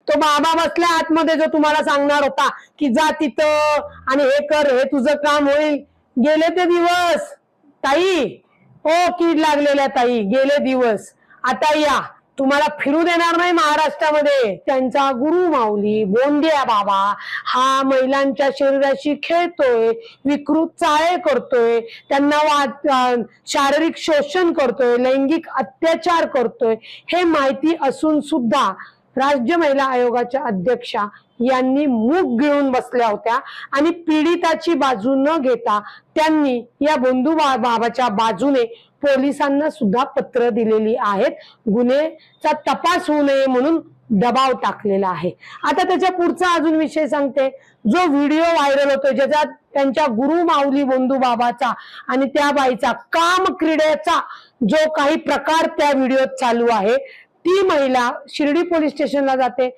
तो बाबा बसल्या आतमध्ये जो तुम्हाला सांगणार होता की जा तिथं आणि हे कर, हे तुझं काम होईल, गेले ते दिवस ताई. ओ कीड लागलेल्या ताई, गेले दिवस. आता या, तुम्हाला फिरू देणार नाही महाराष्ट्रामध्ये. त्यांचा गुरु माऊली बोंडिया बाबा हा महिलांच्या शरीराशी खेळतोय, विकृत चाळे करतोय, त्यांना शारीरिक शोषण करतोय, लैंगिक अत्याचार करतोय, हे माहिती असून सुद्धा राज्य महिला आयोगाच्या अध्यक्षा यांनी मूग गिळून बसल्या होत्या आणि पीडिताची बाजू न घेता त्यांनी या बंधू बाबाच्या बाजूने पोलिसांना सुद्धा पत्र दिलेली आहेत. गुन्ह्याचा तपास होऊ नये म्हणून दबाव टाकलेला आहे. आता त्याच्या पुढचा अजून विषय सांगते. जो व्हिडिओ व्हायरल होतोय ज्याच्यात त्यांच्या गुरु माऊली बंधू बाबाचा आणि त्या बाईचा काम क्रीडेचा जो काही प्रकार त्या व्हिडिओत चालू आहे, ती महिला शिर्डी पोलीस स्टेशनला जाते,